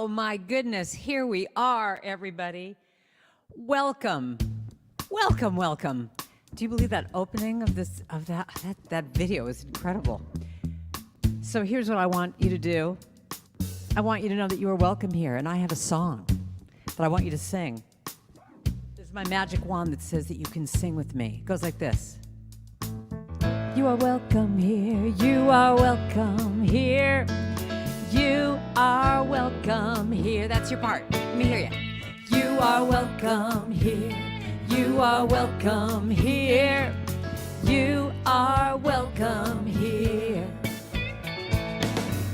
Oh my goodness, here we are, everybody. Welcome. Welcome, welcome. Do you believe that opening of that video is incredible? So here's what I want you to do. I want you to know that you are welcome here, and I have a song that I want you to sing. This is my magic wand that says that you can sing with me. It goes like this. You are welcome here. You are welcome here. You are welcome here. That's your part. Let me hear you. You are welcome here. You are welcome here. You are welcome here.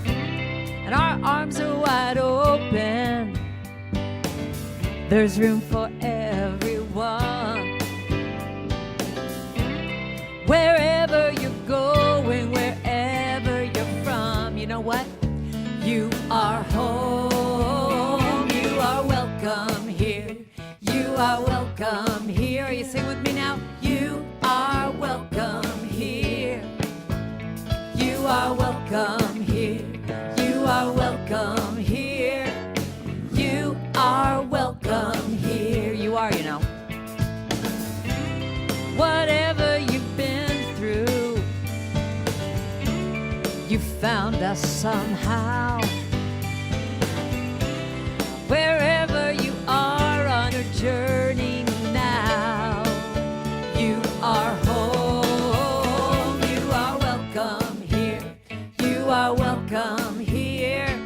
And our arms are wide open. There's room for everyone. Wherever you're going, wherever you're from, you know what? You are home. You are welcome here. You are welcome here. You sing with me now. You are welcome here. You are welcome here. You are welcome here. You are welcome here. You are, you know. Whatever you've been through, you found us somehow. Wherever you are on your journey now, you are home. You are welcome here. You are welcome here.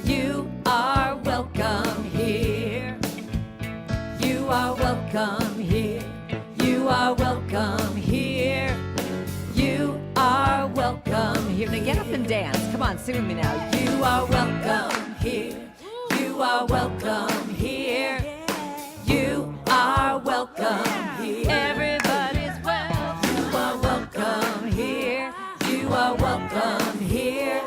You are welcome here. You are welcome here. You are welcome here. You are welcome here. Now get up and dance. Come on, sing with me now. You are welcome here. You are welcome here. You are welcome here. Everybody's welcome. You are welcome here. You are welcome here.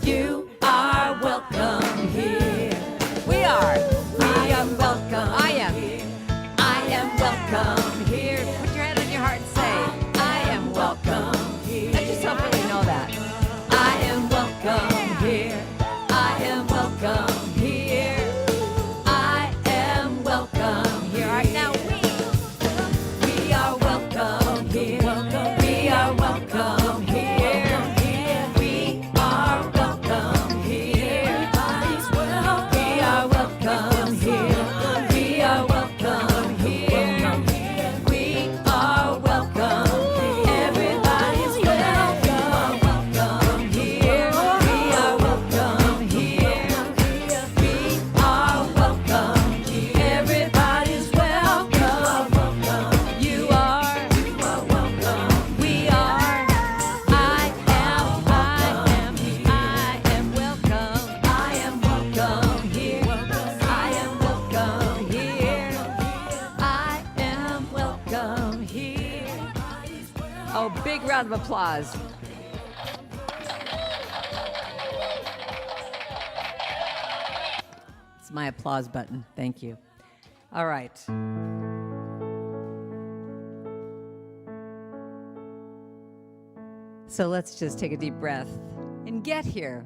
You are welcome here. We are. I am welcome. I am. I am welcome here. Put your hand on your heart and say, I am welcome here. Let yourself really know that. I am welcome here. I am welcome here. I am welcome here. All right, now we are welcome here. We are welcome here. We are welcome here. We are welcome here. We are welcome here. We are welcome. Everybody's welcome here. We are welcome here. We are welcome here. Everybody's welcome. You are. Welcome. We are. I am welcome. I am welcome here. I am welcome here. I am welcome here. Oh, big round of applause. It's my applause button. Thank you. All right. So let's just take a deep breath and get here,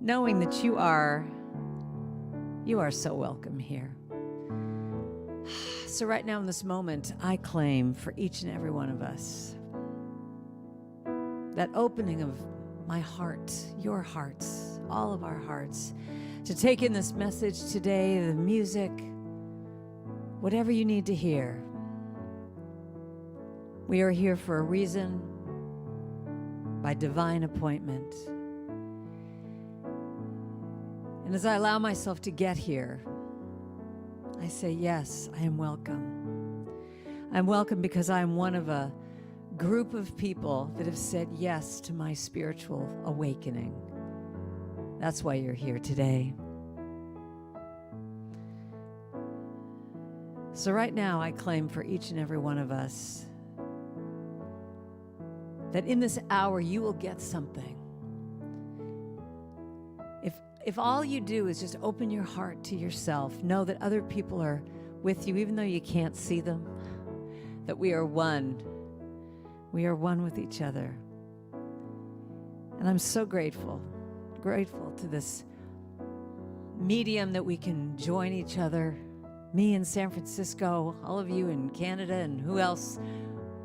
knowing that you are so welcome here. So right now in this moment, I claim for each and every one of us that opening of my heart, your hearts, all of our hearts, to take in this message today, the music, whatever you need to hear. We are here for a reason, by divine appointment. And as I allow myself to get here, I say, yes, I am welcome. I'm welcome because I'm one of a group of people that have said yes to my spiritual awakening. That's why you're here today. So right now, I claim for each and every one of us that in this hour, you will get something. If all you do is just open your heart to yourself, know that other people are with you, even though you can't see them, that we are one. We are one with each other. And I'm so grateful to this medium that we can join each other. Me in San Francisco, all of you in Canada, and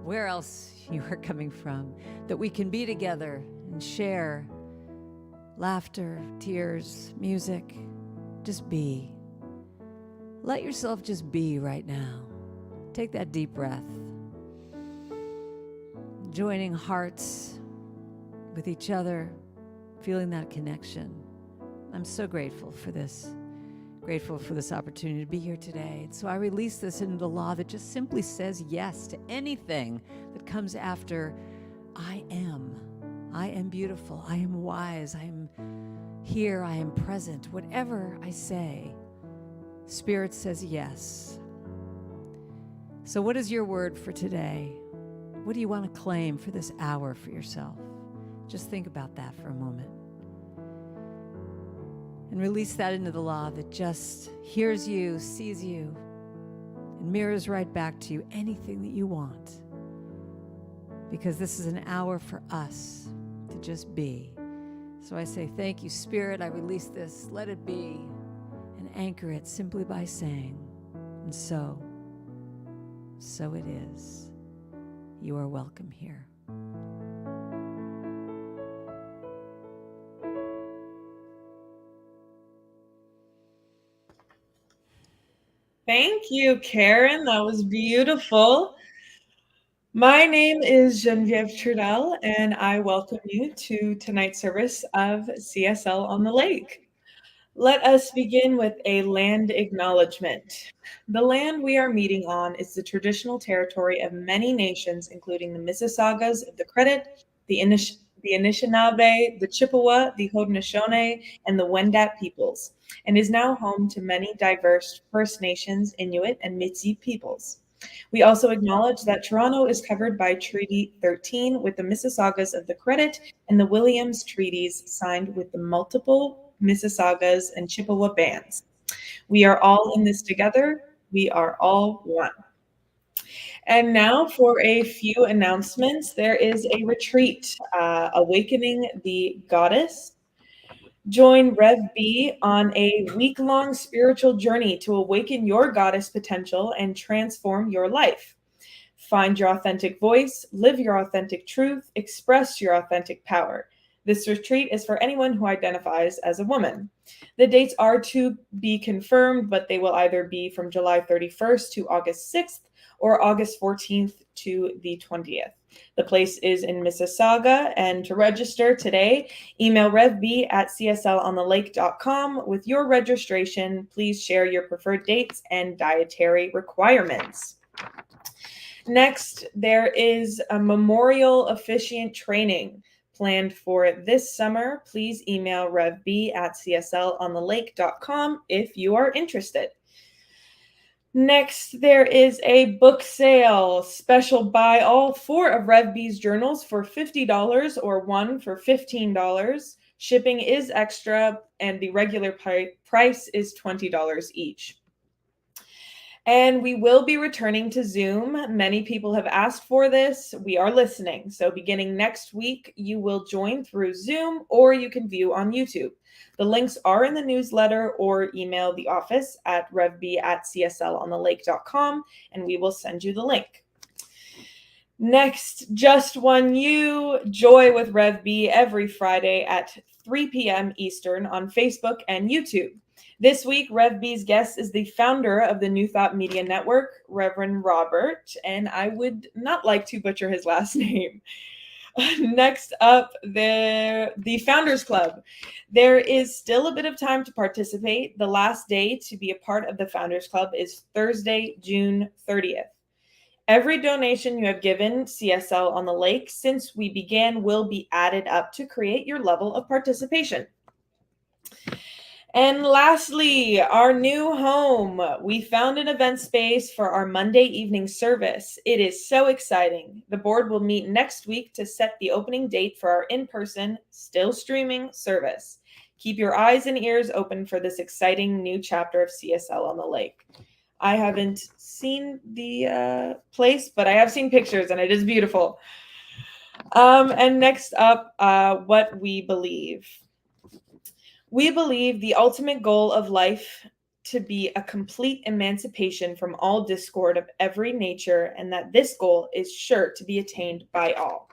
where else you are coming from, that we can be together and share laughter, tears, music. Just be. Let yourself just be right now. Take that deep breath. Joining hearts with each other, feeling that connection. I'm so grateful for this. Grateful for this opportunity to be here today. And so I release this into the law that just simply says yes to anything that comes after I am. I am beautiful. I am wise. I am here. I am present. Whatever I say, Spirit says yes. So what is your word for today? What do you want to claim for this hour for yourself? Just think about that for a moment. And release that into the law that just hears you, sees you, and mirrors right back to you anything that you want. Because this is an hour for us to just be. So I say, thank you, Spirit. I release this. Let it be. And anchor it simply by saying, and so it is. You are welcome here. Thank you, Karen. That was beautiful. My name is Genevieve Trudel, and I welcome you to tonight's service of CSL on the Lake. Let us begin with a land acknowledgement. The land we are meeting on is the traditional territory of many nations, including the Mississaugas of the Credit, the Anishinaabe, the Chippewa, the Haudenosaunee, and the Wendat peoples, and is now home to many diverse First Nations, Inuit, and Métis peoples. We also acknowledge that Toronto is covered by Treaty 13 with the Mississaugas of the Credit and the Williams Treaties signed with the multiple Mississaugas and Chippewa bands. We are all in this together. We are all one. And now for a few announcements. There is a retreat, Awakening the Goddess. Join Rev B on a week-long spiritual journey to awaken your goddess potential and transform your life. Find your authentic voice, live your authentic truth, express your authentic power. This retreat is for anyone who identifies as a woman. The dates are to be confirmed, but they will either be from July 31st to August 6th or August 14th to the 20th. The place is in Mississauga, and to register today, email revb@cslonthelake.com. With your registration, please share your preferred dates and dietary requirements. Next, there is a memorial officiant training planned for this summer. Please email revb@cslonthelake.com if you are interested. Next, there is a book sale. Special buy all 4 of Rev B's journals for $50 or 1 for $15. Shipping is extra, and the regular price is $20 each. And we will be returning to Zoom. Many people have asked for this. We are listening. So beginning next week, you will join through Zoom or you can view on YouTube. The links are in the newsletter, or email the office at revb@cslonthelake.com and we will send you the link. Next, Just One You, Joy with Rev B every Friday at 3 p.m. Eastern on Facebook and YouTube. This week, Rev B's guest is the founder of the New Thought Media Network, Reverend Robert, and I would not like to butcher his last name. Next up, the Founders Club. There is still a bit of time to participate. The last day to be a part of the Founders Club is Thursday, June 30th. Every donation you have given CSL on the Lake since we began will be added up to create your level of participation. And lastly, our new home. We found an event space for our Monday evening service. It is so exciting. The board will meet next week to set the opening date for our in-person, still streaming service. Keep your eyes and ears open for this exciting new chapter of CSL on the Lake. I haven't seen the place, but I have seen pictures, and it is beautiful. And next up, what we believe. We believe the ultimate goal of life to be a complete emancipation from all discord of every nature, and that this goal is sure to be attained by all.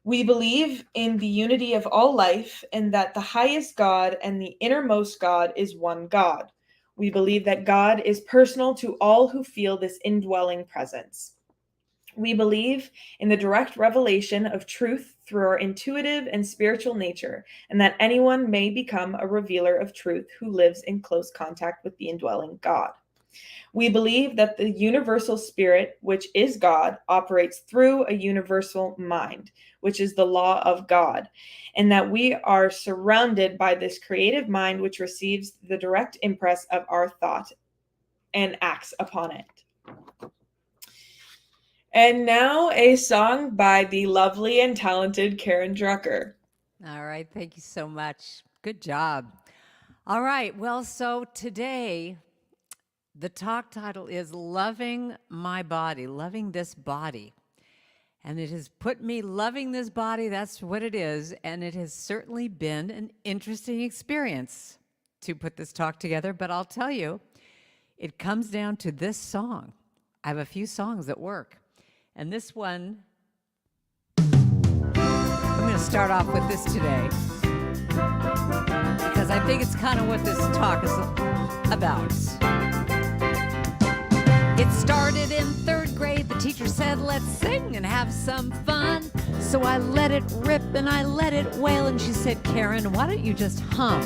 We believe in the unity of all life and that the highest God and the innermost God is one God. We believe that God is personal to all who feel this indwelling presence. We believe in the direct revelation of truth through our intuitive and spiritual nature, and that anyone may become a revealer of truth who lives in close contact with the indwelling God. We believe that the universal spirit, which is God, operates through a universal mind, which is the law of God, and that we are surrounded by this creative mind which receives the direct impress of our thought and acts upon it. And now a song by the lovely and talented Karen Drucker. All right, thank you so much. Good job. All right, well, so today the talk title is Loving My Body, Loving This Body. And it has put me loving this body, that's what it is, and it has certainly been an interesting experience to put this talk together, but I'll tell you, it comes down to this song. I have a few songs that work, and this one, I'm going to start off with this today, because I think it's kind of what this talk is about. It started in third grade. The teacher said, let's sing and have some fun. So I let it rip and I let it wail. And she said, Karen, why don't you just hum?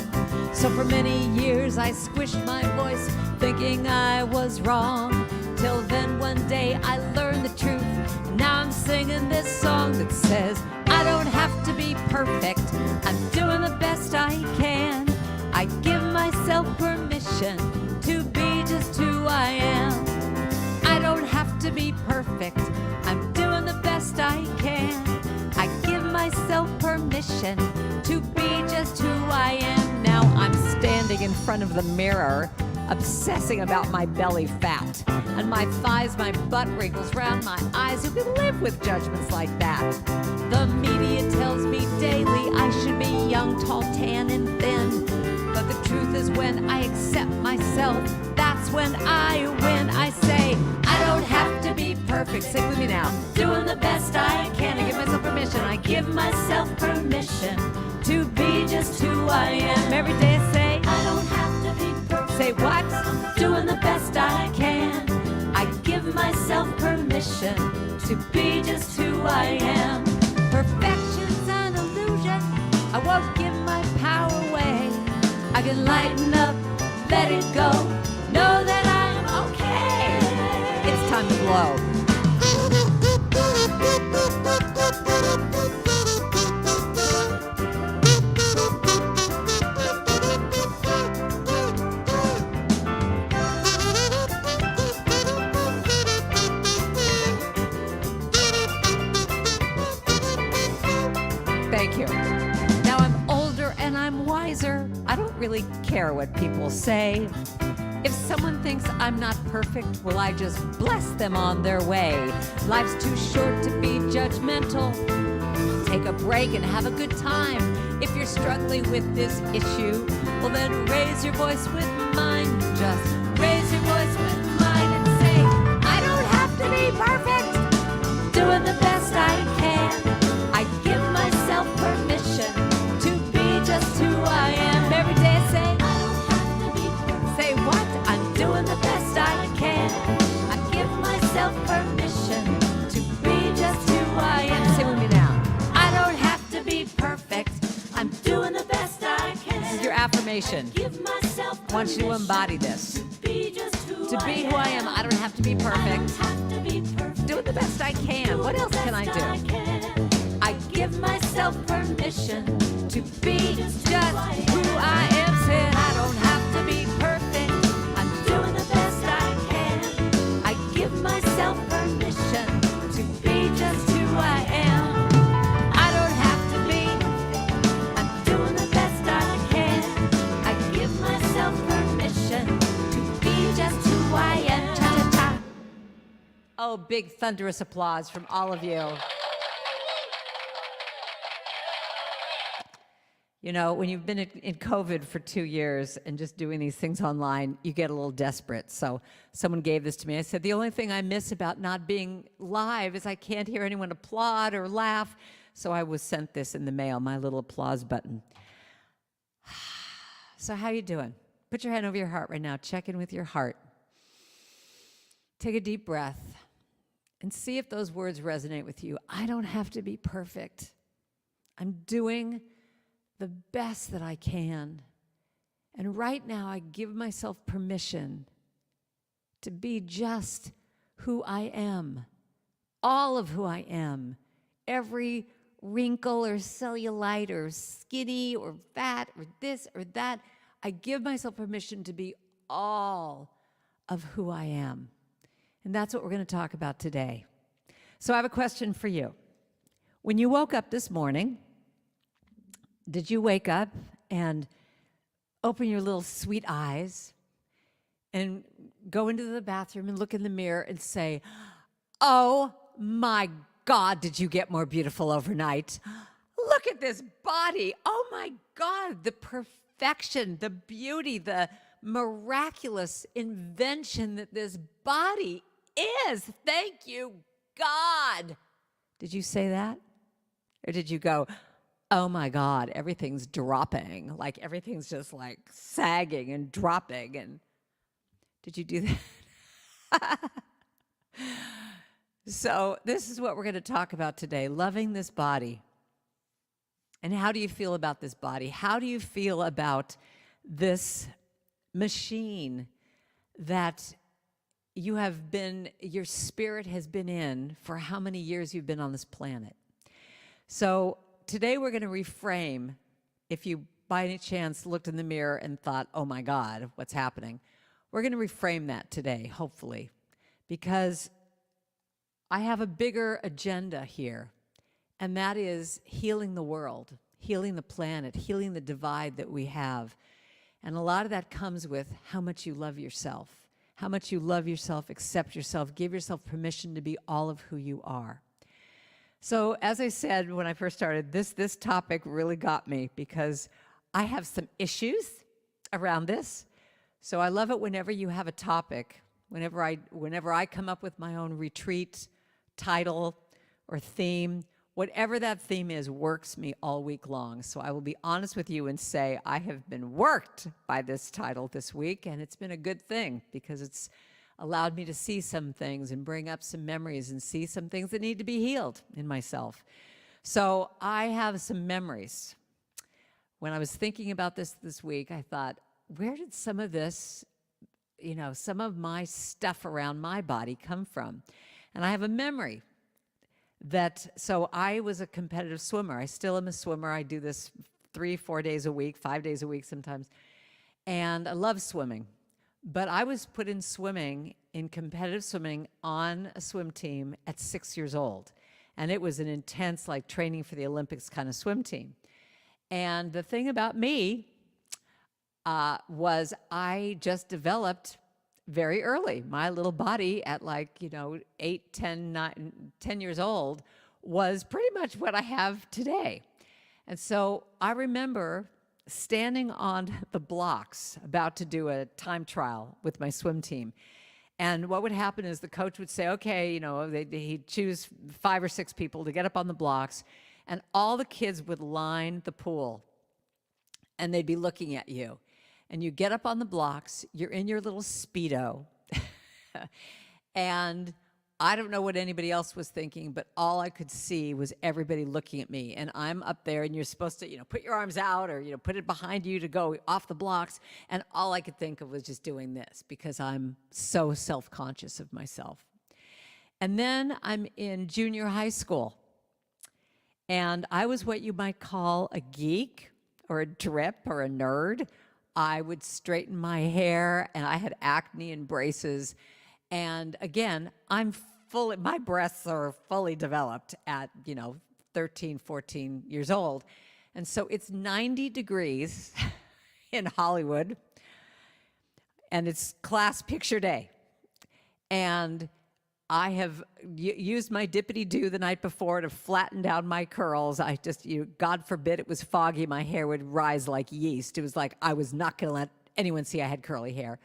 So for many years I squished my voice, thinking I was wrong. Till then one day I learned the truth. And now I'm singing this song that says, I don't have to be perfect. I'm doing the best I can. I give myself permission to be just who I am. I don't have to be perfect. I'm doing the best I can. I give myself permission to be just who I am. Now I'm standing in front of the mirror, obsessing about my belly fat and my thighs, my butt wrinkles round my eyes. Who can live with judgments like that? The media tells me daily I should be young, tall, tan, and thin. But the truth is when I accept myself, that's when I win. I say, I don't have to be perfect. Sing with me now. Doing the best I can. I give myself permission. I give myself permission to be just who I am. Every day I say, I don't have to be perfect. Say what? I'm doing the best I can. I give myself permission to be just who I am. Perfection's an illusion. I won't give my power away. I can lighten up, let it go, know that I'm okay. It's time to blow. Thank you. Now I'm older and I'm wiser. I don't really care what people say. If someone thinks I'm not perfect, well, I just bless them on their way. Life's too short to be judgmental. Take a break and have a good time. If you're struggling with this issue, well, then raise your voice with mine. Just raise your voice with mine and say, I don't have to be perfect. Doing the best I can. I give myself permission to be just who I am. Every day I say, I don't have to be perfect. Say what? I'm doing the best I can. I give myself permission to be just who I am. Say with me now. I don't have to be perfect. I'm doing the best I can. This is your affirmation. Give myself permission. I want you to embody this. To be just who I am. I don't have to be perfect. I don't have to be perfect. Doing the best I can. What else can I do? I give myself permission to be just who I am. Said I don't have to be perfect. I'm doing the best I can. I give myself permission to be just who I am. I don't have to be. I'm doing the best I can. I give myself permission to be just who I am. Cha-cha-cha. Oh, big thunderous applause from all of you. You know, when you've been in COVID for 2 years and just doing these things online, you get a little desperate. So someone gave this to me. I said, the only thing I miss about not being live is I can't hear anyone applaud or laugh. So I was sent this in the mail, my little applause button. So how you doing? Put your hand over your heart right now. Check in with your heart. Take a deep breath and see if those words resonate with you. I don't have to be perfect. I'm doing the best that I can. And right now, I give myself permission to be just who I am, all of who I am, every wrinkle or cellulite or skinny or fat or this or that. I give myself permission to be all of who I am. And that's what we're going to talk about today. So I have a question for you. When you woke up this morning, did you wake up and open your little sweet eyes and go into the bathroom and look in the mirror and say, oh my God, did you get more beautiful overnight? Look at this body. Oh my God, the perfection, the beauty, the miraculous invention that this body is. Thank you, God. Did you say that? Or did you go, oh my God, everything's dropping, like everything's just like sagging and dropping? And did you do that? So this is what we're going to talk about today, loving this body. And how do you feel about this body? How do you feel about this machine that your spirit has been in for how many years you've been on this planet? So today we're going to reframe, if you by any chance looked in the mirror and thought, oh my God, what's happening? We're going to reframe that today, hopefully, because I have a bigger agenda here, and that is healing the world, healing the planet, healing the divide that we have. And a lot of that comes with how much you love yourself, how much you love yourself, accept yourself, give yourself permission to be all of who you are. So as I said when I first started, this topic really got me because I have some issues around this. So I love it whenever you have a topic, whenever I come up with my own retreat title or theme, whatever that theme is works me all week long. So I will be honest with you and say I have been worked by this title this week, and it's been a good thing because it's allowed me to see some things and bring up some memories and see some things that need to be healed in myself. So I have some memories. When I was thinking about this week, I thought, where did some of this, some of my stuff around my body come from? And I have a memory so I was a competitive swimmer. I still am a swimmer. I do this 3-4 days a week, 5 days a week sometimes. And I love swimming. But I was put in competitive swimming on a swim team at 6 years old. And it was an intense, like training for the Olympics kind of swim team. And the thing about me was I just developed very early. My little body at 8, 10 years old was pretty much what I have today. And so I remember standing on the blocks about to do a time trial with my swim team. And what would happen is the coach would say, okay, he'd choose 5 or 6 people to get up on the blocks, and all the kids would line the pool, and they'd be looking at you. And you get up on the blocks, you're in your little Speedo, and I don't know what anybody else was thinking, but all I could see was everybody looking at me. And I'm up there, and you're supposed to, put your arms out or, put it behind you to go off the blocks. And all I could think of was just doing this because I'm so self-conscious of myself. And then I'm in junior high school, and I was what you might call a geek or a drip or a nerd. I would straighten my hair, and I had acne and braces. And again, my breasts are fully developed at, 13, 14 years old. And so it's 90 degrees in Hollywood, and it's class picture day. And I have used my dippity-doo the night before to flatten down my curls. I just, God forbid it was foggy, my hair would rise like yeast. It was like I was not going to let anyone see I had curly hair.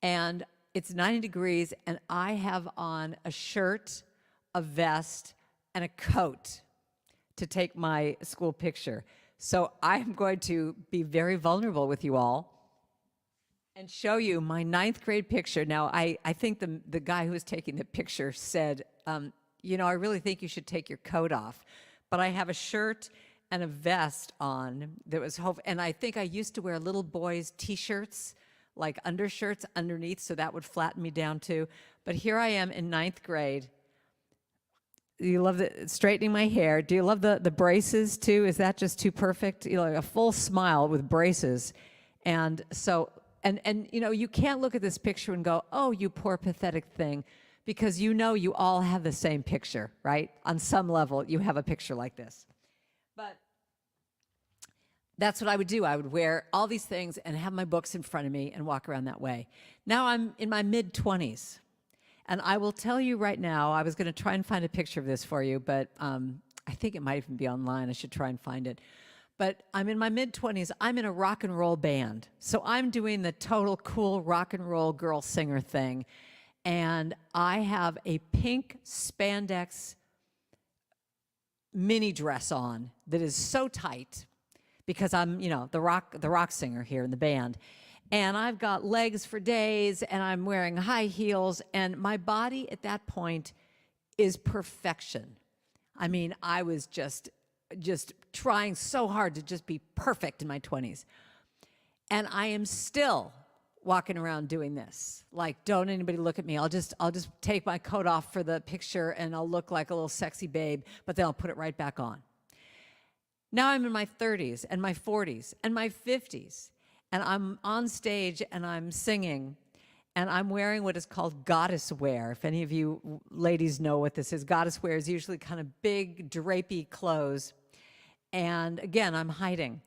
And it's 90 degrees, and I have on a shirt, a vest, and a coat to take my school picture. So I'm going to be very vulnerable with you all and show you my 9th grade picture. Now, I think the guy who was taking the picture said, I really think you should take your coat off. But I have a shirt and a vest on that was and I think I used to wear little boys' t-shirts, like undershirts underneath, so that would flatten me down too. But here I am in 9th grade. You love straightening my hair. Do you love the braces too? Is that just too perfect? Like a full smile with braces. And so, you can't look at this picture and go, oh, you poor pathetic thing, because you all have the same picture, right? On some level, you have a picture like this. But that's what I would do. I would wear all these things and have my books in front of me and walk around that way. Now I'm in my mid-20s. And I will tell you right now, I was going to try and find a picture of this for you, but I think it might even be online. I should try and find it. But I'm in my mid-20s. I'm in a rock and roll band. So I'm doing the total cool rock and roll girl singer thing. And I have a pink spandex mini dress on that is so tight because I'm, the rock singer here in the band. And I've got legs for days, and I'm wearing high heels, and my body at that point is perfection. I mean, I was just trying so hard to just be perfect in my 20s. And I am still walking around doing this. Like, don't anybody look at me. I'll just take my coat off for the picture, and I'll look like a little sexy babe, but then I'll put it right back on. Now I'm in my 30s and my 40s and my 50s. And I'm on stage and I'm singing, and I'm wearing what is called goddess wear. If any of you ladies know what this is, goddess wear is usually kind of big, drapey clothes. And again, I'm hiding.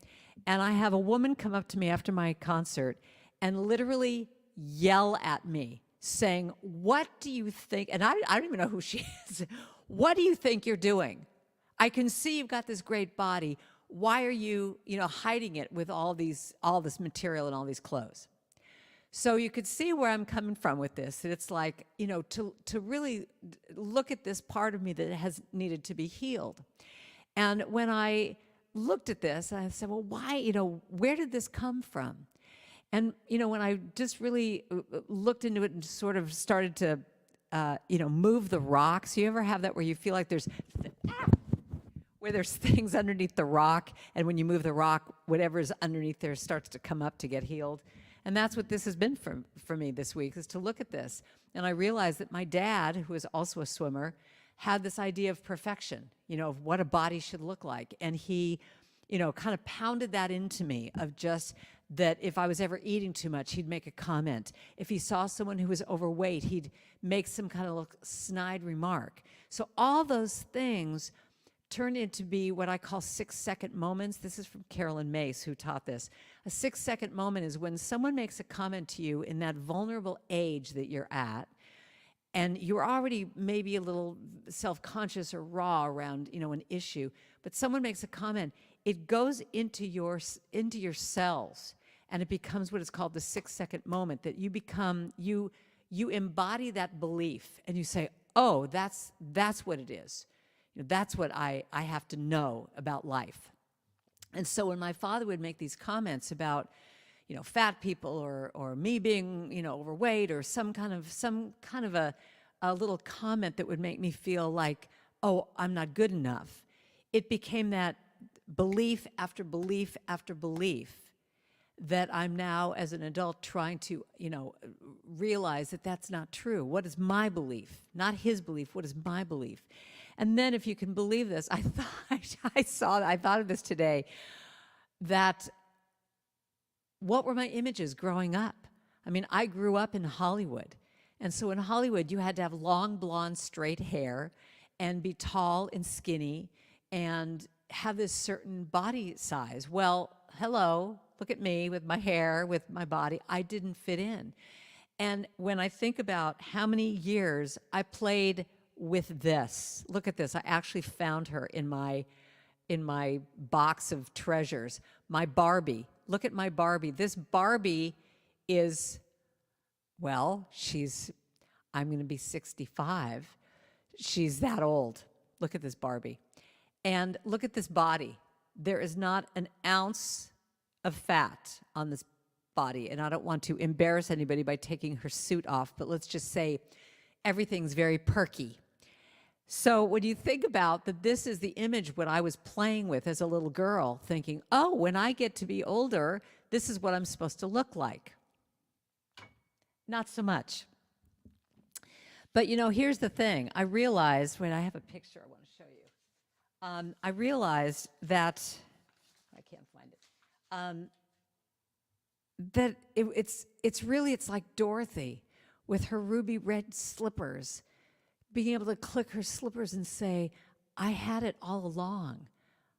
And I have a woman come up to me after my concert and literally yell at me, saying, "What do you think?" And I don't even know who she is. "What do you think you're doing? I can see you've got this great body. Why are you, hiding it with all this material and all these clothes?" So you could see where I'm coming from with this. It's like, to really look at this part of me that has needed to be healed. And when I looked at this, I said, well, why, where did this come from? And, when I just really looked into it and sort of started to, move the rocks. You ever have that where you feel like there's things underneath the rock, and when you move the rock, whatever's underneath there starts to come up to get healed? And that's what this has been for me this week, is to look at this. And I realized that my dad, who is also a swimmer, had this idea of perfection, of what a body should look like. And he, kind of pounded that into me, of just that if I was ever eating too much, he'd make a comment. If he saw someone who was overweight, he'd make some kind of snide remark. So all those things turned into be what I call 6-second moments. This is from Carolyn Mace, who taught this. A 6-second moment is when someone makes a comment to you in that vulnerable age that you're at, and you're already maybe a little self-conscious or raw around, an issue, but someone makes a comment, it goes into your cells, and it becomes what is called the 6-second moment, that you embody that belief, and you say, oh, that's what it is. That's what I have to know about life. And so when my father would make these comments about, fat people or me being, overweight, or some kind of a little comment that would make me feel like, oh, I'm not good enough, it became that belief after belief after belief that I'm now, as an adult, trying to, realize that that's not true. What is my belief? Not his belief. What is my belief? And then, if you can believe this, I thought of this today, that what were my images growing up? I mean, I grew up in Hollywood. And so in Hollywood, you had to have long, blonde, straight hair and be tall and skinny and have this certain body size. Well, hello, look at me with my hair, with my body. I didn't fit in. And when I think about how many years I played with this, look at this. I actually found her in my box of treasures. My Barbie. Look at my Barbie. This Barbie is, well, I'm going to be 65. She's that old. Look at this Barbie. And look at this body. There is not an ounce of fat on this body. And I don't want to embarrass anybody by taking her suit off, but let's just say everything's very perky. So when you think about that, this is the image what I was playing with as a little girl, thinking, oh, when I get to be older, this is what I'm supposed to look like. Not so much. But here's the thing. I realized, when I have a picture I want to show you. I realized that, I can't find it, that it's like Dorothy with her ruby red slippers, being able to click her slippers and say, I had it all along.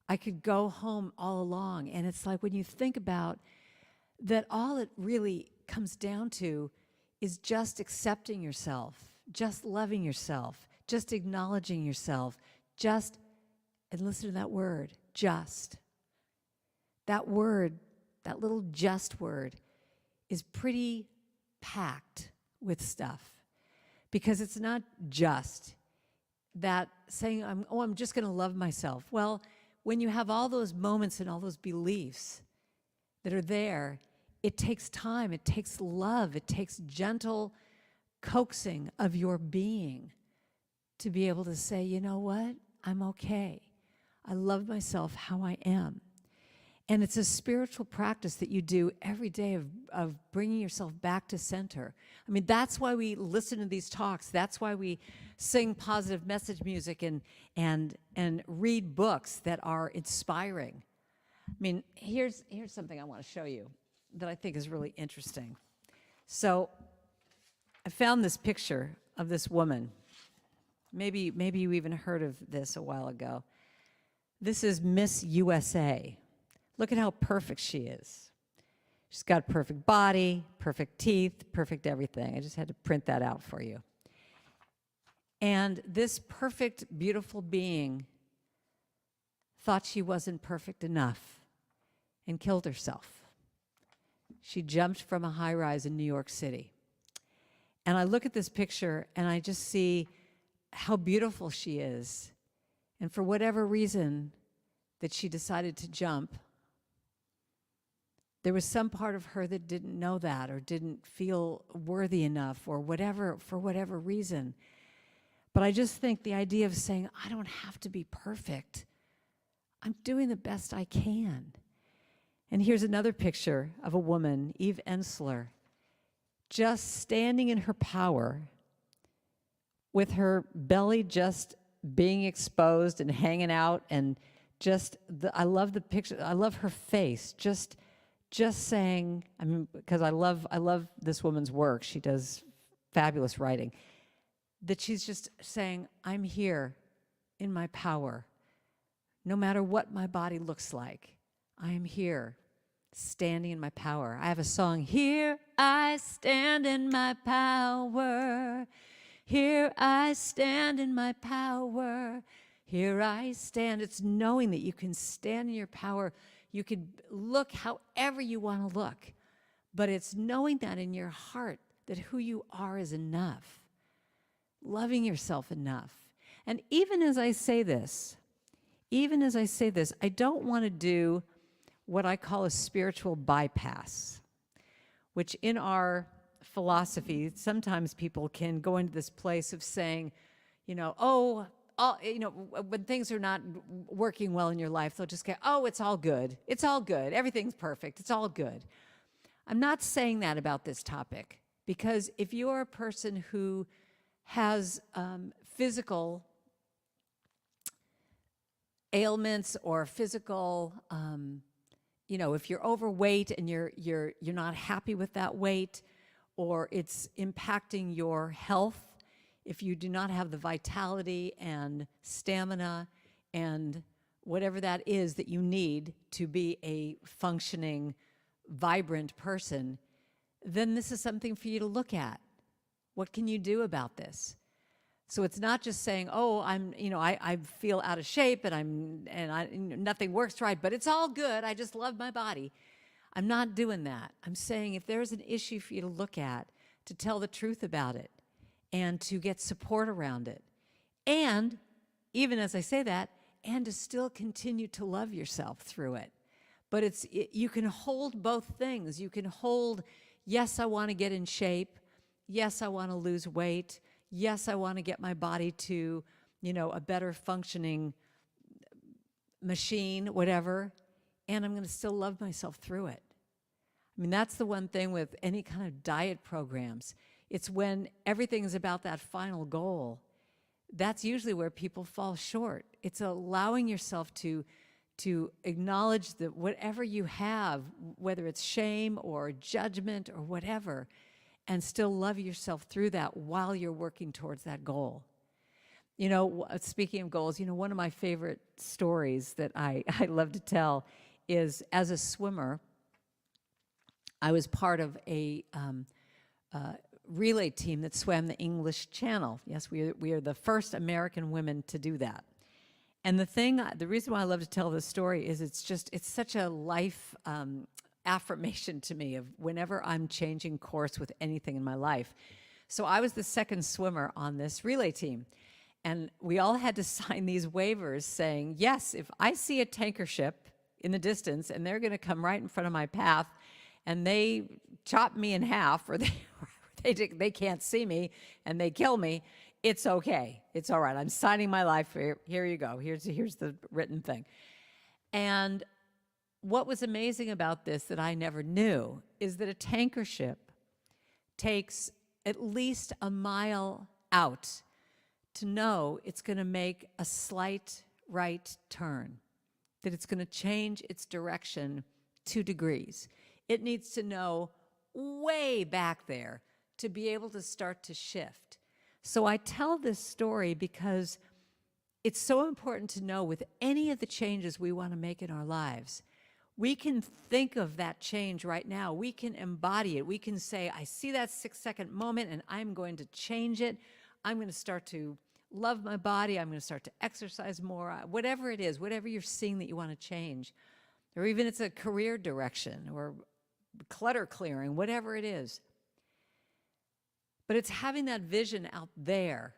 I could go home all along. And it's like, when you think about that, all it really comes down to is just accepting yourself, just loving yourself, just acknowledging yourself, and listen to that word, just. That word, that little just word, is pretty packed with stuff. Because it's not just that saying, I'm just going to love myself. Well, when you have all those moments and all those beliefs that are there, it takes time, it takes love, it takes gentle coaxing of your being to be able to say, you know what, I'm okay. I love myself how I am. And it's a spiritual practice that you do every day of bringing yourself back to center. I mean, that's why we listen to these talks. That's why we sing positive message music and read books that are inspiring. I mean, here's something I want to show you that I think is really interesting. So I found this picture of this woman. Maybe you even heard of this a while ago. This is Miss USA. Look at how perfect she is. She's got a perfect body, perfect teeth, perfect everything. I just had to print that out for you. And this perfect, beautiful being thought she wasn't perfect enough and killed herself. She jumped from a high-rise in New York City. And I look at this picture and I just see how beautiful she is. And for whatever reason that she decided to jump, there was some part of her that didn't know that or didn't feel worthy enough or whatever, for whatever reason. But I just think the idea of saying, I don't have to be perfect. I'm doing the best I can. And here's another picture of a woman, Eve Ensler, just standing in her power with her belly just being exposed and hanging out, and I love the picture. I love her face, just saying, I mean, because I love this woman's work. She does fabulous writing. That she's just saying, I'm here in my power. No matter what my body looks like, I am here, standing in my power. I have a song, Here I Stand in My Power. Here I stand in my power. Here I stand. It's knowing that you can stand in your power. You can look however you want to look, but it's knowing that in your heart that who you are is enough, loving yourself enough. And even as I say this, I don't want to do what I call a spiritual bypass, which in our philosophy, sometimes people can go into this place of saying, when things are not working well in your life, they'll just go, oh, it's all good. It's all good. Everything's perfect. It's all good. I'm not saying that about this topic, because if you're a person who has physical ailments or physical, if you're overweight and you're not happy with that weight, or it's impacting your health, if you do not have the vitality and stamina and whatever that is that you need to be a functioning, vibrant person, then this is something for you to look at. What can you do about this? So it's not just saying, oh, I feel out of shape and nothing works right, but it's all good. I just love my body. I'm not doing that. I'm saying if there's an issue for you to look at, to tell the truth about it and to get support around it. And even as I say that, and to still continue to love yourself through it. But you can hold both things. You can hold, yes, I want to get in shape. Yes, I want to lose weight. Yes, I want to get my body to, a better functioning machine, whatever. And I'm going to still love myself through it. I mean, that's the one thing with any kind of diet programs. It's when everything is about that final goal. That's usually where people fall short. It's allowing yourself to acknowledge that whatever you have, whether it's shame or judgment or whatever, and still love yourself through that while you're working towards that goal. Speaking of goals, one of my favorite stories that I love to tell is as a swimmer, I was part of a relay team that swam the English Channel. Yes, we are the first American women to do that. And the reason why I love to tell this story is it's such a life affirmation to me of whenever I'm changing course with anything in my life. So I was the second swimmer on this relay team. And we all had to sign these waivers saying, yes, if I see a tanker ship in the distance and they're going to come right in front of my path and they chop me in half or they can't see me and they kill me, it's okay. It's all right. I'm signing my life for here you go. Here's the written thing. And what was amazing about this that I never knew is that a tanker ship takes at least a mile out to know it's going to make a slight right turn, that it's going to change its direction 2 degrees. It needs to know way back there to be able to start to shift. So I tell this story because it's so important to know with any of the changes we want to make in our lives, we can think of that change right now. We can embody it. We can say, I see that 6-second moment and I'm going to change it. I'm going to start to love my body. I'm going to start to exercise more. Whatever it is, whatever you're seeing that you want to change, or even it's a career direction or clutter clearing, whatever it is. But it's having that vision out there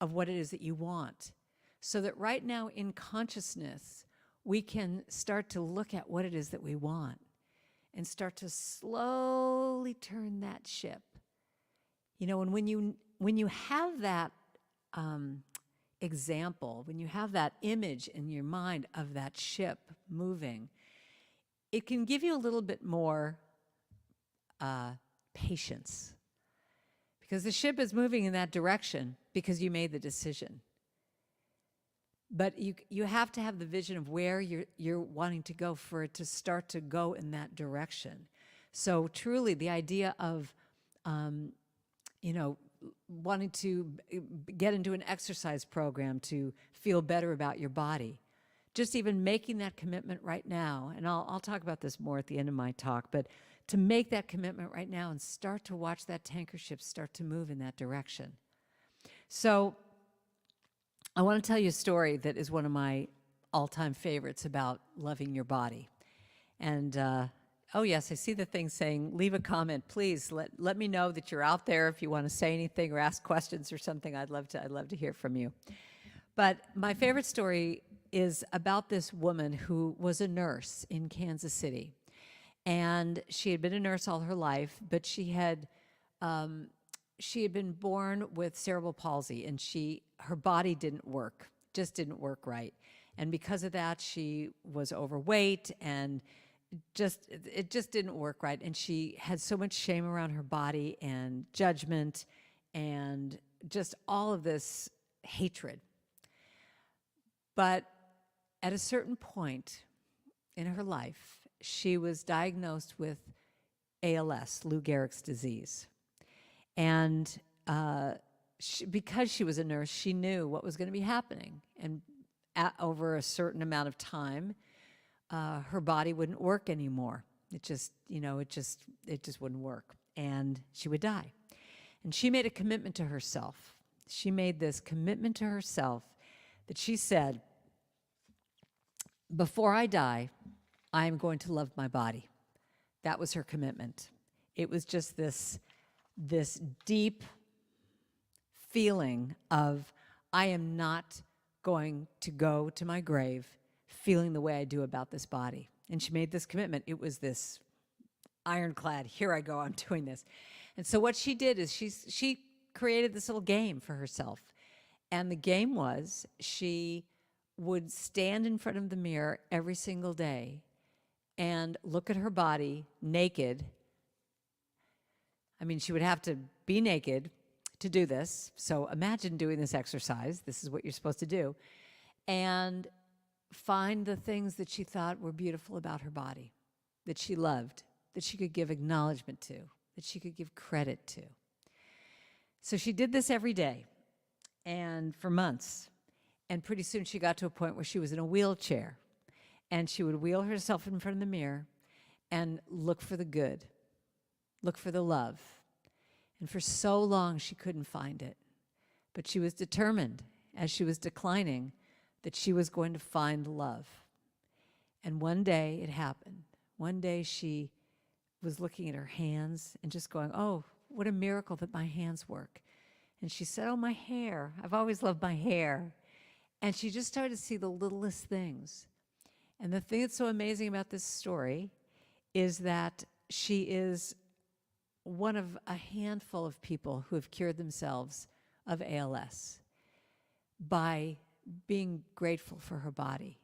of what it is that you want, so that right now in consciousness, we can start to look at what it is that we want and start to slowly turn that ship. And when you have that example, when you have that image in your mind of that ship moving, it can give you a little bit more patience. Because the ship is moving in that direction because you made the decision. But you have to have the vision of where you're wanting to go for it to start to go in that direction. So truly the idea of, wanting to get into an exercise program to feel better about your body, just even making that commitment right now, and I'll talk about this more at the end of my talk, but to make that commitment right now and start to watch that tanker ship start to move in that direction. So I want to tell you a story that is one of my all-time favorites about loving your body. And, oh yes, I see the thing saying, leave a comment. Please let me know that you're out there if you want to say anything or ask questions or something. I'd love to hear from you. But my favorite story is about this woman who was a nurse in Kansas City. And she had been a nurse all her life, but she had been born with cerebral palsy, and her body didn't work right. And because of that, she was overweight, and it just didn't work right. And she had so much shame around her body and judgment and just all of this hatred. But at a certain point in her life, she was diagnosed with ALS, Lou Gehrig's disease. And because she was a nurse, she knew what was going to be happening. And over a certain amount of time, her body wouldn't work anymore. It just, it just wouldn't work. And she would die. And she made a commitment to herself. She made this commitment to herself that she said, before I die, I am going to love my body. That was her commitment. It was just this deep feeling of, I am not going to go to my grave feeling the way I do about this body. And she made this commitment. It was this ironclad, here I go, I'm doing this. And so what she did is she created this little game for herself. And the game was she would stand in front of the mirror every single day and look at her body naked. I mean, she would have to be naked to do this. So imagine doing this exercise. This is what you're supposed to do. And find the things that she thought were beautiful about her body, that she loved, that she could give acknowledgement to, that she could give credit to. So she did this every day and for months. And pretty soon she got to a point where she was in a wheelchair. And she would wheel herself in front of the mirror and look for the good, look for the love. And for so long, she couldn't find it. But she was determined, as she was declining, that she was going to find love. And one day it happened. One day she was looking at her hands and just going, oh, what a miracle that my hands work. And she said, oh, my hair. I've always loved my hair. And she just started to see the littlest things. And the thing that's so amazing about this story is that she is one of a handful of people who have cured themselves of ALS by being grateful for her body,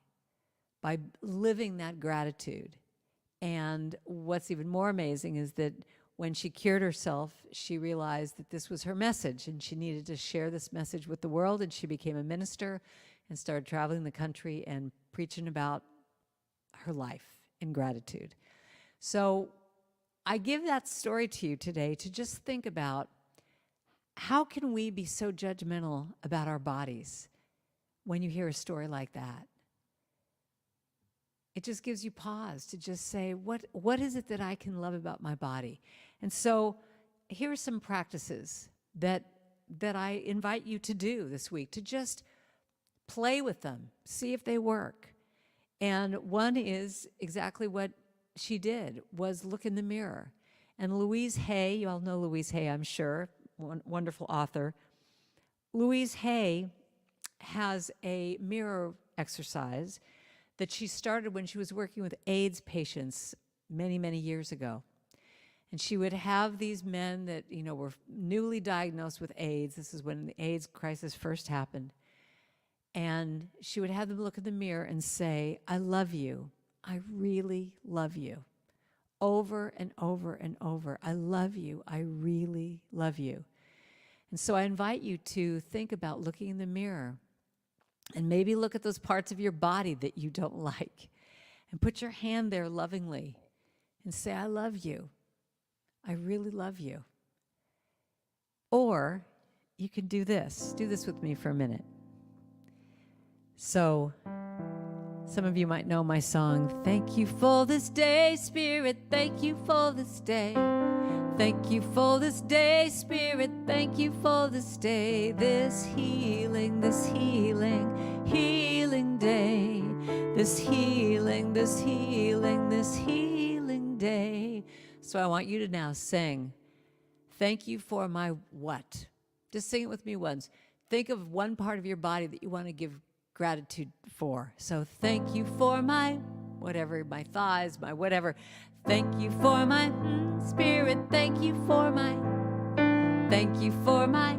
by living that gratitude. And what's even more amazing is that when she cured herself, she realized that this was her message and she needed to share this message with the world, and she became a minister and started traveling the country and preaching about her life in gratitude. So I give that story to you today to just think about, how can we be so judgmental about our bodies when you hear a story like that? It just gives you pause to just say, what is it that I can love about my body? And so here are some practices that I invite you to do this week, to just play with them, see if they work. And one is exactly what she did, was look in the mirror. And Louise Hay, you all know Louise Hay, I'm sure, wonderful author. Louise Hay has a mirror exercise that she started when she was working with AIDS patients many, many years ago. And she would have these men that, were newly diagnosed with AIDS. This is when the AIDS crisis first happened. And she would have them look in the mirror and say, I love you. I really love you. Over and over and over. I love you. I really love you. And so I invite you to think about looking in the mirror and maybe look at those parts of your body that you don't like and put your hand there lovingly and say, I love you. I really love you. Or you can do this. Do this with me for a minute. So some of you might know my song, thank you for this day, Spirit, thank you for this day. Thank you for this day, Spirit, thank you for this day, this healing, healing day, this healing day. So I want you to now sing, thank you for my what? Just sing it with me once. Think of one part of your body that you want to give gratitude for. So thank you for my whatever, my thighs, my whatever. Thank you for my spirit. Thank you for my, thank you for my,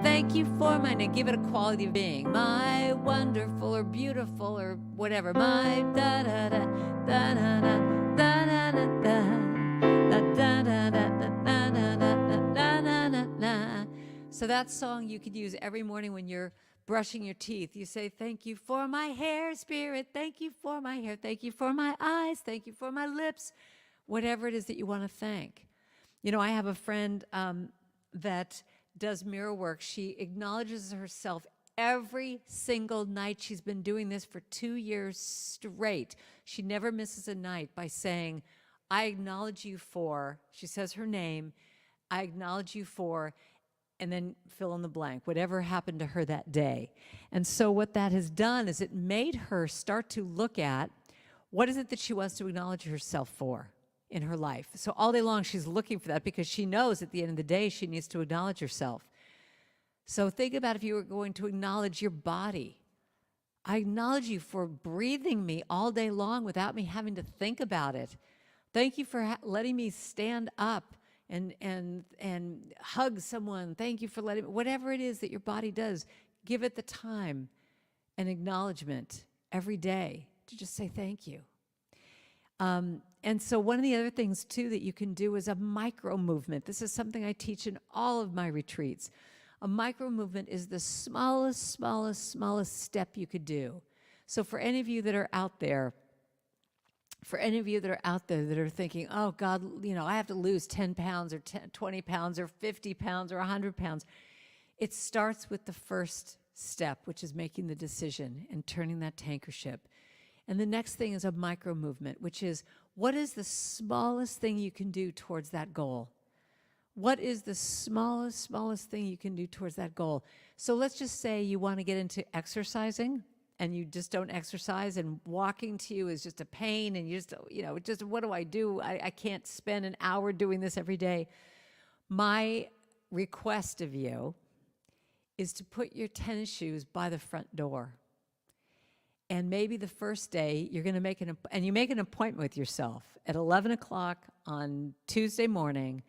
thank you for my, now give it a quality of being. My wonderful or beautiful or whatever. My da da da da da da da da da da da da da da. So that song you could use every morning when you're brushing your teeth. You say, thank you for my hair, Spirit. Thank you for my hair. Thank you for my eyes. Thank you for my lips. Whatever it is that you want to thank. I have a friend that does mirror work. She acknowledges herself Every single night. She's been doing this for 2 years straight. She never misses a night by saying, I acknowledge you for, she says her name, I acknowledge you for, and then fill in the blank, whatever happened to her that day. And so what that has done is it made her start to look at what is it that she wants to acknowledge herself for in her life. So all day long she's looking for that because she knows at the end of the day she needs to acknowledge herself. So think about if you were going to acknowledge your body. I acknowledge you for breathing me all day long without me having to think about it. Thank you for letting me stand up and hug someone. Thank you for letting me, whatever it is that your body does, give it the time and acknowledgement every day to just say thank you. And so one of the other things too that you can do is a micro movement. This is something I teach in all of my retreats. A micro movement is the smallest step you could do. So for any of you that are out there, that are thinking, oh God, you know, I have to lose 10 pounds or 20 pounds or 50 pounds or 100 pounds. It starts with the first step, which is making the decision and turning that tanker ship. And the next thing is a micro movement, which is, what is the smallest thing you can do towards that goal? What is the smallest thing you can do towards that goal? So let's just say you want to get into exercising and you just don't exercise, and walking to you is just a pain, and you just, you know, just what do I do? I can't spend an hour doing this every day. My request of you is to put your tennis shoes by the front door. And maybe the first day you're going to make and you make an appointment with yourself at 11 o'clock on Tuesday morning.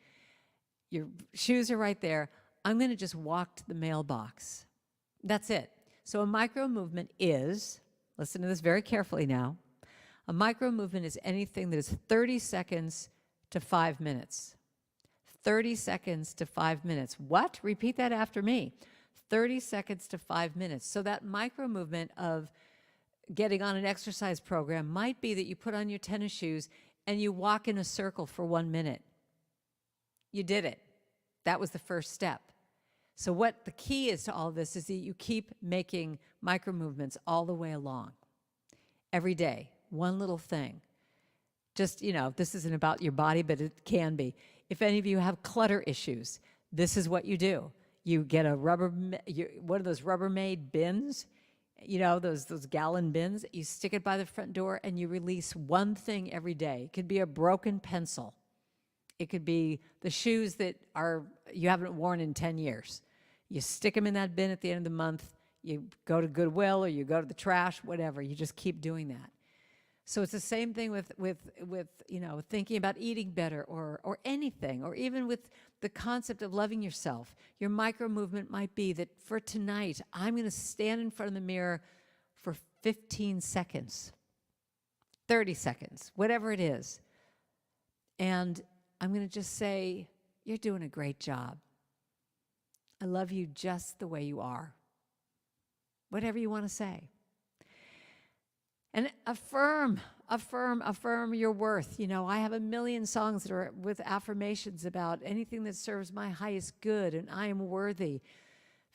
Your shoes are right there. I'm going to just walk to the mailbox. That's it. So a micro movement is, listen to this very carefully now, a micro movement is anything that is 30 seconds to 5 minutes. 30 seconds to 5 minutes. What? Repeat that after me. 30 seconds to 5 minutes. So that micro movement of getting on an exercise program might be that you put on your tennis shoes and you walk in a circle for 1 minute. You did it. That was the first step. So what the key is to all this is that you keep making micro movements all the way along. Every day, one little thing. Just, you know, this isn't about your body, but it can be. If any of you have clutter issues, this is what you do. You get a one of those Rubbermaid bins, you know, those gallon bins. You stick it by the front door and you release one thing every day. It could be a broken pencil. It could be the shoes that you haven't worn in 10 years. You stick them in that bin at the end of the month. You go to Goodwill or you go to the trash, whatever. You just keep doing that. So it's the same thing with you know, thinking about eating better or anything, or even with the concept of loving yourself. Your micro movement might be that for tonight, I'm going to stand in front of the mirror for 15 seconds, 30 seconds, whatever it is. And I'm going to just say, you're doing a great job. I love you just the way you are. Whatever you want to say. And affirm your worth. You know, I have a million songs that are with affirmations about anything that serves my highest good, and I am worthy.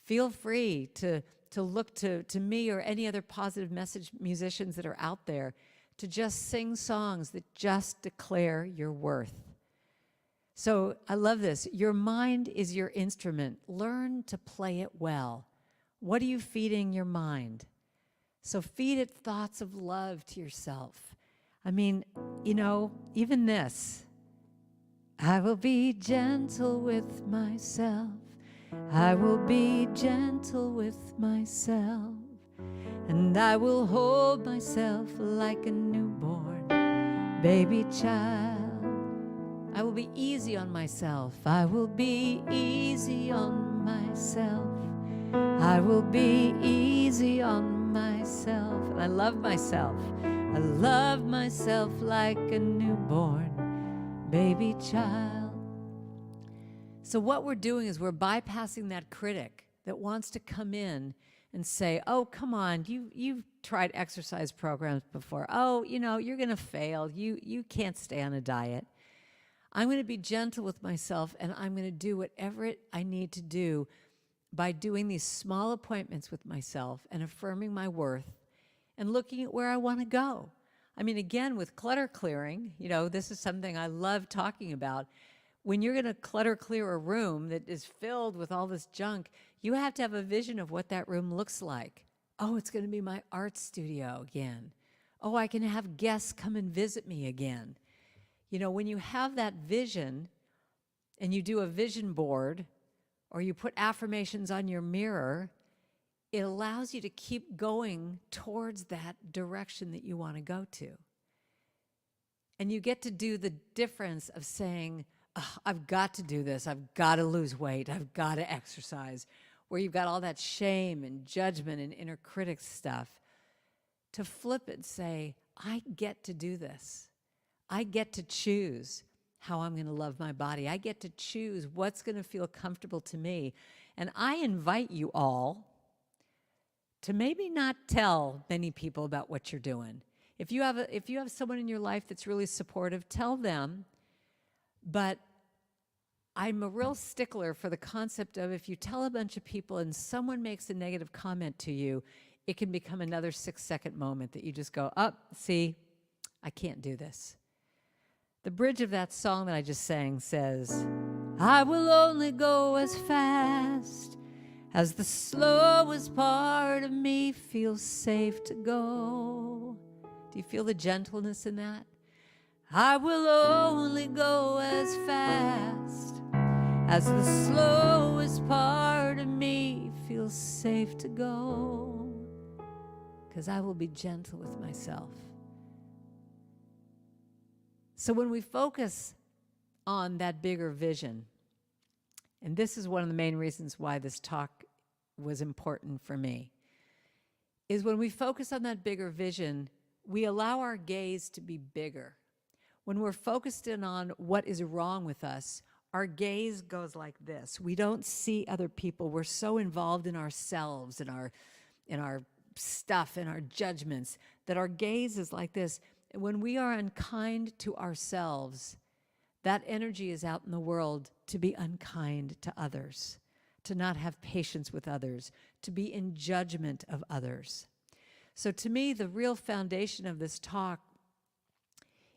Feel free to look to me or any other positive message musicians that are out there to just sing songs that just declare your worth. So I love this. Your mind is your instrument. Learn to play it well. What are you feeding your mind? So feed it thoughts of love to yourself. I mean, you know, even this. I will be gentle with myself. I will be gentle with myself. And I will hold myself like a newborn baby child. I will be easy on myself. I will be easy on myself. I will be easy on myself. And I love myself. I love myself like a newborn baby child. So what we're doing is we're bypassing that critic that wants to come in and say, oh, come on, you've tried exercise programs before. Oh, you know, you're going to fail. You can't stay on a diet. I'm going to be gentle with myself, and I'm going to do whatever I need to do by doing these small appointments with myself and affirming my worth and looking at where I want to go. I mean, again, with clutter clearing, this is something I love talking about. When you're going to clutter clear a room that is filled with all this junk, you have to have a vision of what that room looks like. Oh, it's going to be my art studio again. Oh, I can have guests come and visit me again. When you have that vision and you do a vision board or you put affirmations on your mirror, it allows you to keep going towards that direction that you want to go to. And you get to do the difference of saying, oh, I've got to do this. I've got to lose weight. I've got to exercise. Where you've got all that shame and judgment and inner critic stuff, to flip it and say, I get to do this. I get to choose how I'm going to love my body. I get to choose what's going to feel comfortable to me. And I invite you all to maybe not tell many people about what you're doing. If you have someone in your life that's really supportive, tell them. But I'm a real stickler for the concept of if you tell a bunch of people and someone makes a negative comment to you, it can become another 6-second moment that you just go, see, I can't do this. The bridge of that song that I just sang says, I will only go as fast as the slowest part of me feels safe to go. Do you feel the gentleness in that? I will only go as fast as the slowest part of me feels safe to go, because I will be gentle with myself. So when we focus on that bigger vision, and this is one of the main reasons why this talk was important for me, is when we focus on that bigger vision, we allow our gaze to be bigger. When we're focused in on what is wrong with us, our gaze goes like this. We don't see other people. We're so involved in ourselves, in our stuff, in our judgments, that our gaze is like this. And when we are unkind to ourselves, that energy is out in the world to be unkind to others, to not have patience with others, to be in judgment of others. So to me, the real foundation of this talk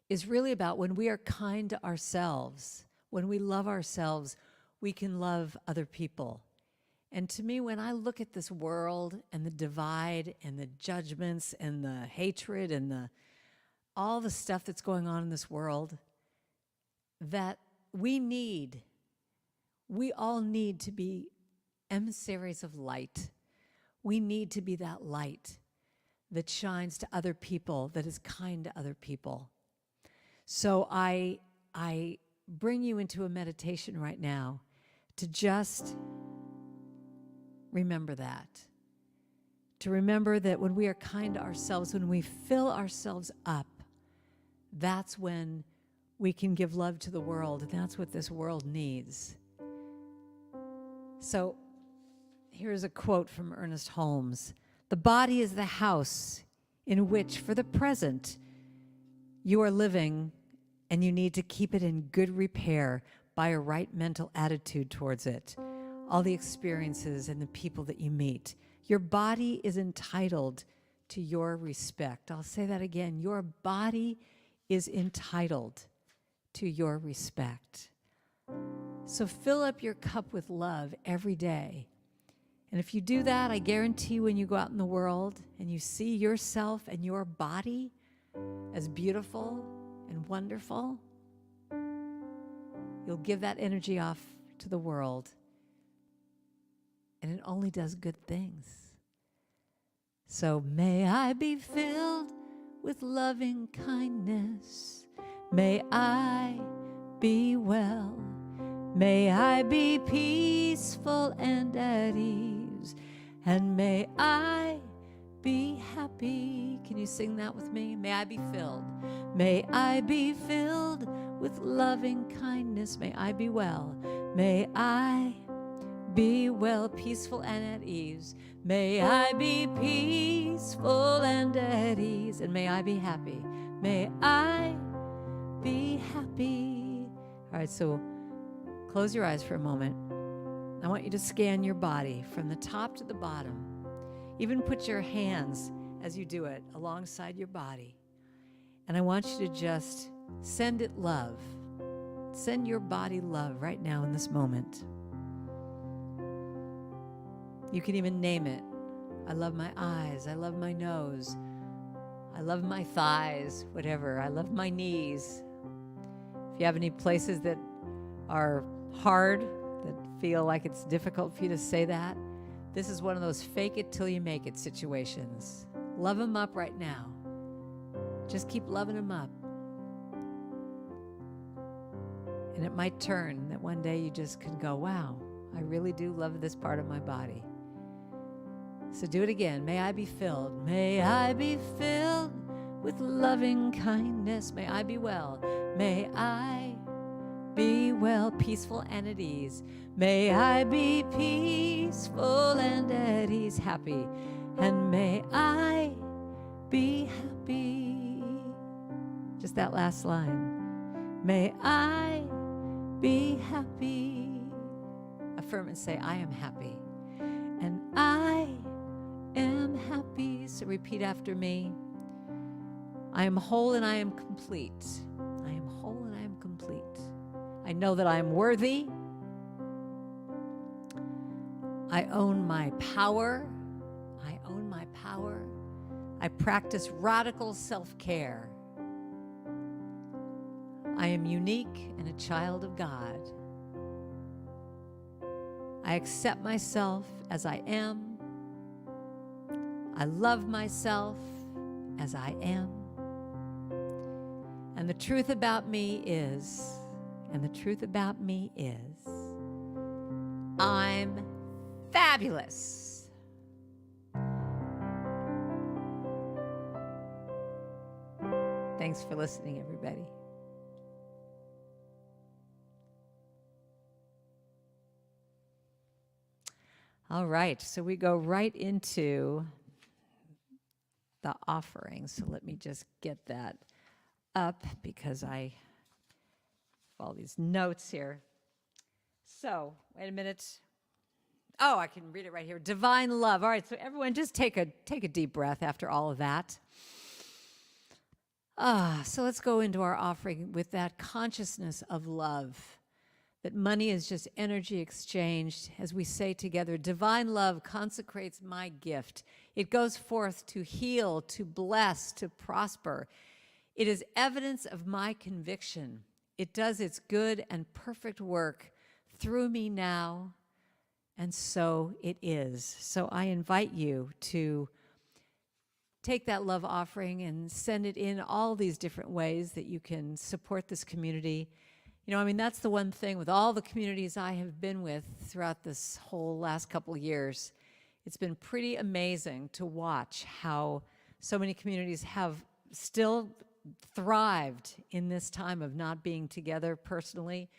is really about when we are kind to ourselves, when we love ourselves, we can love other people. And to me, when I look at this world and the divide and the judgments and the hatred and all the stuff that's going on in this world, that we all need to be emissaries of light. We need to be that light that shines to other people, that is kind to other people. So I bring you into a meditation right now to just remember that. To remember that when we are kind to ourselves, when we fill ourselves up, that's when we can give love to the world, and that's what this world needs. So here's a quote from Ernest Holmes. The body is the house in which, for the present, you are living, and you need to keep it in good repair by a right mental attitude towards it. All the experiences and the people that you meet. Your body is entitled to your respect. I'll say that again. Your body is entitled to your respect. So fill up your cup with love every day. And if you do that, I guarantee when you go out in the world and you see yourself and your body as beautiful and wonderful, you'll give that energy off to the world. And it only does good things. So may I be filled with loving kindness. May I be well. May I be peaceful and at ease. And may I be happy. Can you sing that with me? May I be filled. May I be filled with loving kindness. May I be well. May I be well, peaceful and at ease. May I be peaceful and at ease. And may I be happy. May I be happy. All right, so close your eyes for a moment. I want you to scan your body from the top to the bottom. Even put your hands, as you do it, alongside your body. And I want you to just send it love. Send your body love right now in this moment. You can even name it. I love my eyes. I love my nose. I love my thighs, whatever. I love my knees. If you have any places that are hard, that feel like it's difficult for you to say that, this is one of those fake it till you make it situations. Love them up right now. Just keep loving them up. And it might turn that one day you just can go, wow, I really do love this part of my body. So do it again. May I be filled. May I be filled with loving kindness. May I be well. May I be well, peaceful and at ease. May I be peaceful and at ease, happy. And may I be happy. Just that last line. May I be happy. Affirm and say, I am happy. And I am happy. So repeat after me. I am whole and I am complete. I am whole and I am complete. I know that I am worthy. I own my power. I own my power. I practice radical self-care. I am unique and a child of God. I accept myself as I am. I love myself as I am. And the truth about me is, I'm fabulous. Thanks for listening, everybody. All right, so we go right into the offering. So let me just get that up because I have all these notes here. So, wait a minute. Oh, I can read it right here. Divine love. All right, so everyone just take a deep breath after all of that. So let's go into our offering with that consciousness of love. That money is just energy exchanged. As we say together, divine love consecrates my gift. It goes forth to heal, to bless, to prosper. It is evidence of my conviction. It does its good and perfect work through me now, and so it is. So I invite you to take that love offering and send it in all these different ways that you can support this community. You know, I mean, that's the one thing with all the communities I have been with throughout this whole last couple of years. It's been pretty amazing to watch how so many communities have still thrived in this time of not being together personally.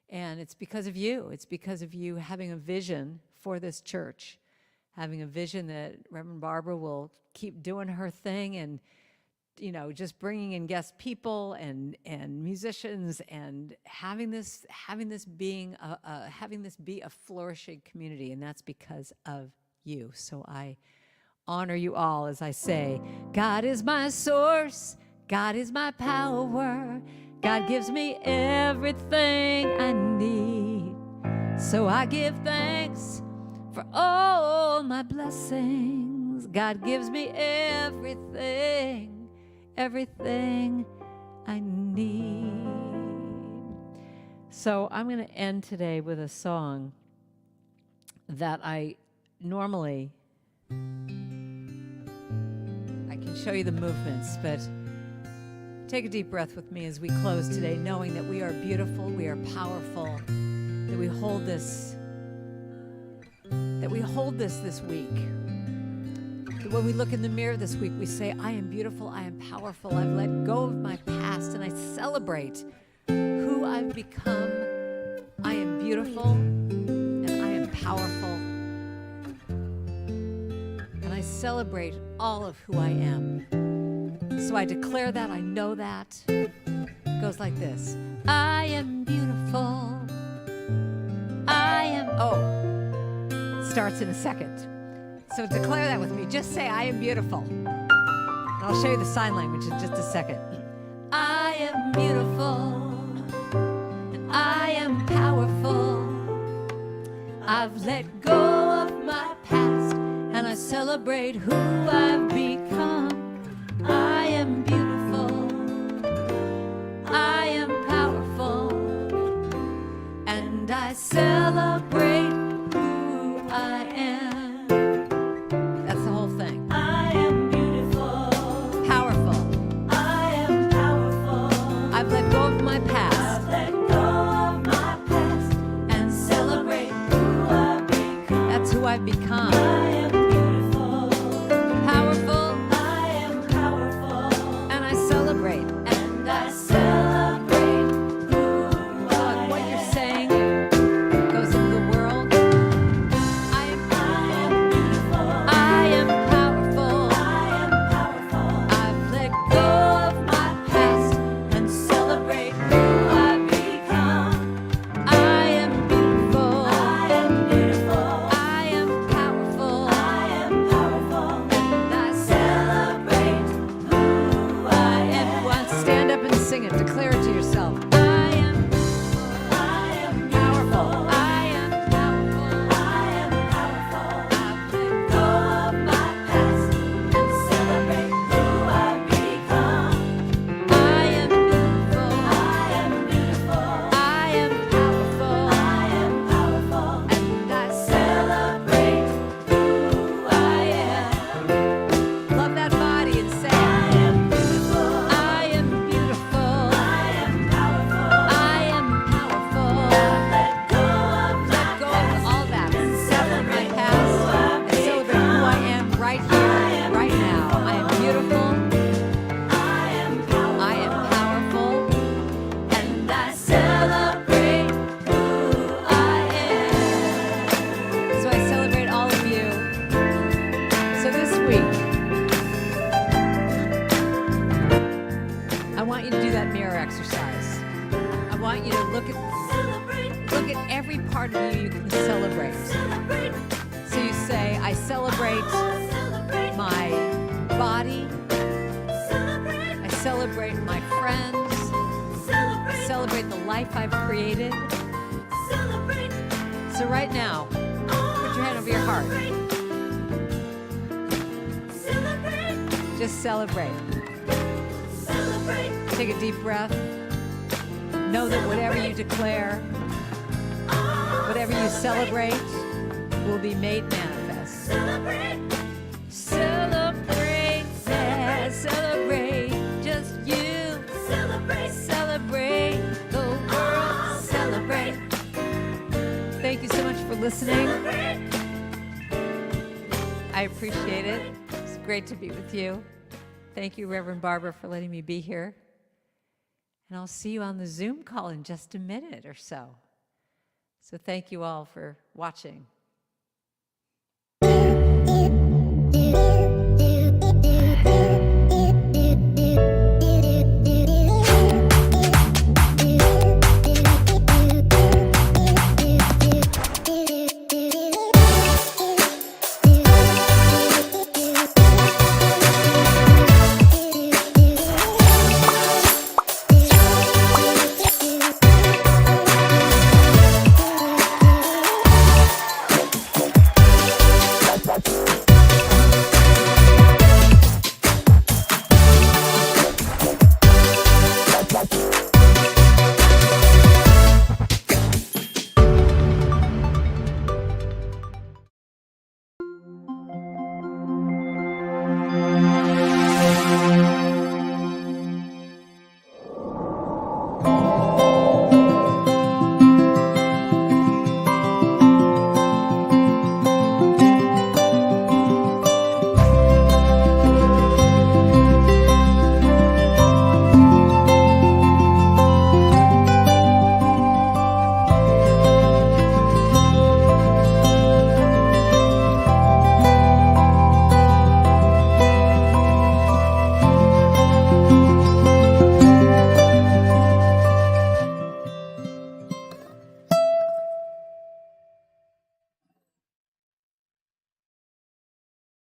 And it's because of you. It's because of you having a vision for this church, having a vision that Reverend Barbara will keep doing her thing and, you know, just bringing in guest people and musicians and having this be a flourishing community, and that's because of you. So I honor you all as I say, God is my source, God is my power, God gives me everything I need. So I give thanks for all my blessings. God gives me everything I need. So I'm going to end today with a song that I normally, I can show you the movements, but take a deep breath with me as we close today, knowing that we are beautiful, we are powerful, that we hold this this week. That when we look in the mirror this week, we say, I am beautiful, I am powerful, I've let go of my past, and I celebrate who I've become. I am beautiful, and I am powerful. And I celebrate all of who I am. So I declare that, I know that. It goes like this. I am beautiful. I am Oh, starts in a second. So declare that with me. Just say, I am beautiful. And I'll show you the sign language in just a second. I am beautiful. And I am powerful. I've let go of my past and I celebrate who I've become. I am beautiful. I am powerful. And I celebrate who I am. That's the whole thing. I am beautiful. Powerful. I am powerful. I've let go of my past. I've let go of my past and celebrate who I've become. That's who I've become. I am beautiful. Powerful. I am powerful. And I celebrate. And I celebrate who I am. What you're saying goes into the world. I am beautiful. I am powerful. I am powerful. I've let go of my past and celebrate who I've become. I am beautiful. I am beautiful. I am powerful. I am powerful. And I celebrate who I am. Everyone, stand up and sing it. Declare it to yourself. I am beautiful. I am powerful. I am powerful. I am powerful. I've let go of my past and celebrate who I've become. I am beautiful. I am beautiful. I am powerful. I am powerful. And I celebrate who I am. Love that body and say, I am beautiful. I am beautiful. I am powerful. I am powerful. Let go of all that. Celebrate my past. And celebrate who I am right here, right now. I am beautiful. I am powerful. And I celebrate who I am. So I celebrate all of you. So this week, I want you to do that mirror exercise. I want you to look at every part of you can celebrate. So you say, I celebrate my body. I celebrate my friends. Celebrate the life I've created. So right now, put your hand over your heart. Just celebrate. Take a deep breath. Know that whatever you declare, whatever you celebrate, will be made manifest. Celebrate, yeah, celebrate, just you. Celebrate, the world, celebrate. Thank you so much for listening. I appreciate it. It's great to be with you. Thank you, Reverend Barbara, for letting me be here. And I'll see you on the Zoom call in just a minute or so. So thank you all for watching.